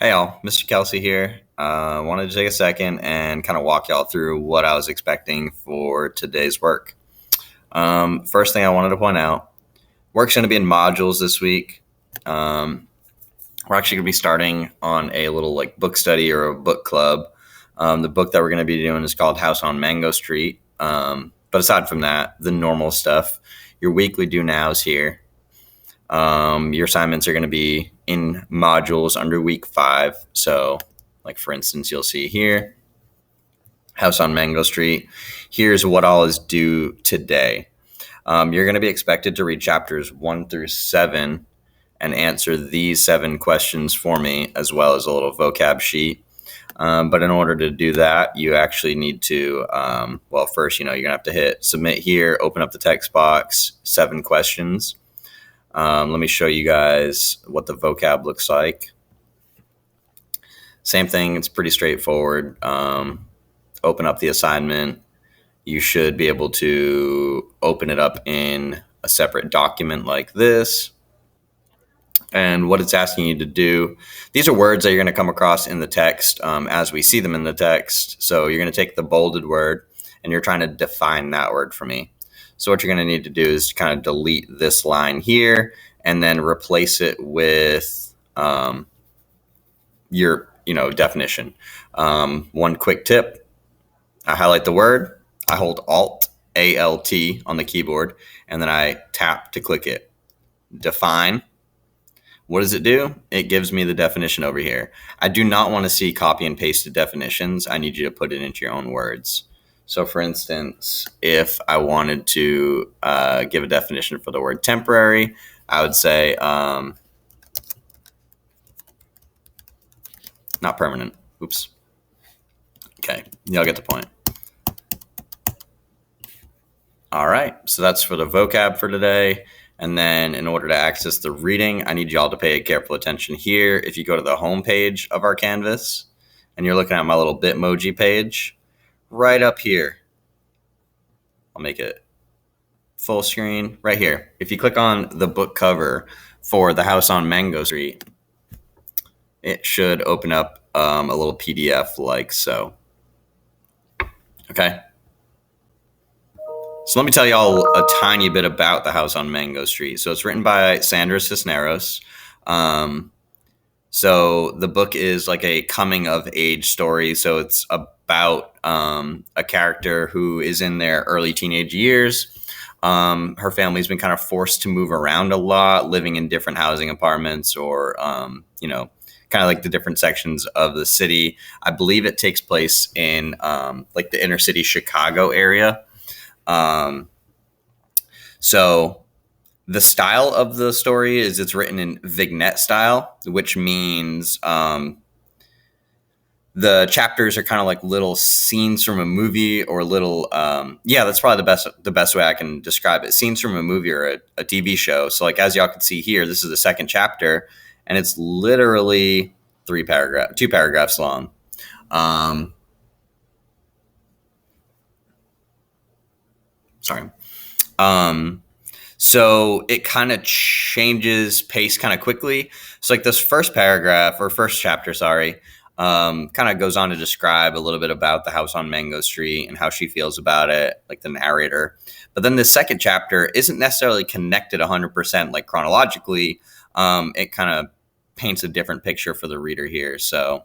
Hey all, Mr. Kelsey here. Wanted to take a second and kind of walk y'all through what I was expecting for today's work. First thing I wanted to point out, work's going to be in modules this week. We're actually going to be starting on a little like book study or a book club. The book that we're going to be doing is called House on Mango Street. But aside from that, the normal stuff, your weekly do nows here. Your assignments are going to be in modules under week 5. So, like for instance, you'll see here, House on Mango Street. Here's what all is due today. You're going to be expected to read chapters 1 through 7 and answer these 7 questions for me, as well as a little vocab sheet. But in order to do that, you actually need to, first, you're going to have to hit submit here, open up the text box, 7 questions. Let me show you guys what the vocab looks like. Same thing, it's pretty straightforward. Open up the assignment. You should be able to open it up in a separate document like this. And what it's asking you to do, these are words that you're going to come across in the text as we see them in the text. So you're going to take the bolded word and you're trying to define that word for me. So what you're going to need to do is kind of delete this line here and then replace it with your definition. One quick tip, I highlight the word, I hold Alt, A-L-T on the keyboard, and then I tap to click it. Define. What does it do? It gives me the definition over here. I do not want to see copy and pasted definitions. I need you to put it into your own words. So for instance, if I wanted to give a definition for the word temporary, I would say not permanent. Oops. Okay, y'all get the point. All right, so that's for the vocab for today. And then in order to access the reading, I need y'all to pay careful attention here. If you go to the home page of our Canvas and you're looking at my little Bitmoji page, right up here, I'll make it full screen right here. If you click on the book cover for The House on Mango Street, it should open up a little PDF like so. Okay. So let me tell y'all a tiny bit about The House on Mango Street. So it's written by Sandra Cisneros. So the book is like a coming of age story. So it's about a character who is in their early teenage years. Her family's been kind of forced to move around a lot, living in different housing apartments or, kind of like the different sections of the city. I believe it takes place in like the inner city Chicago area. So the style of the story is it's written in vignette style, which means the chapters are kind of like little scenes from a movie or little that's probably the best way I can describe it. Scenes from a movie or a TV show. So like as y'all can see here, this is the second chapter and it's literally 2 paragraphs long. Sorry. So it kind of changes pace kind of quickly. So like this first chapter, kind of goes on to describe a little bit about the house on Mango Street and how she feels about it, like the narrator. But then the second chapter isn't necessarily connected 100% like chronologically. It kind of paints a different picture for the reader here. So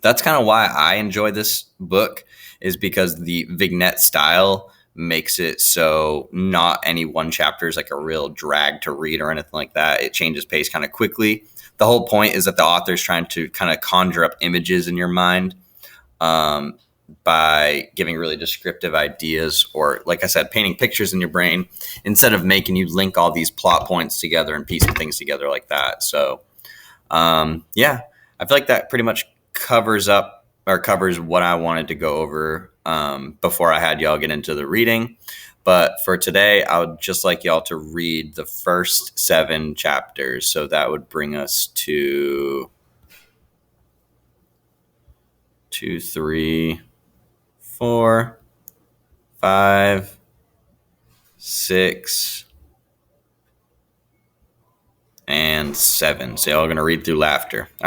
that's kind of why I enjoy this book, is because the vignette style makes it so not any one chapter is like a real drag to read or anything like that. It changes pace kind of quickly. The whole point is that the author is trying to kind of conjure up images in your mind by giving really descriptive ideas, or like I said, painting pictures in your brain instead of making you link all these plot points together and piecing things together like that. So I feel like that pretty much covers what I wanted to go over before I had y'all get into the reading. But for today, I would just like y'all to read the first 7 chapters. So that would bring us to 2, 3, 4, 5, 6, and 7. So y'all are going to read through laughter. All right.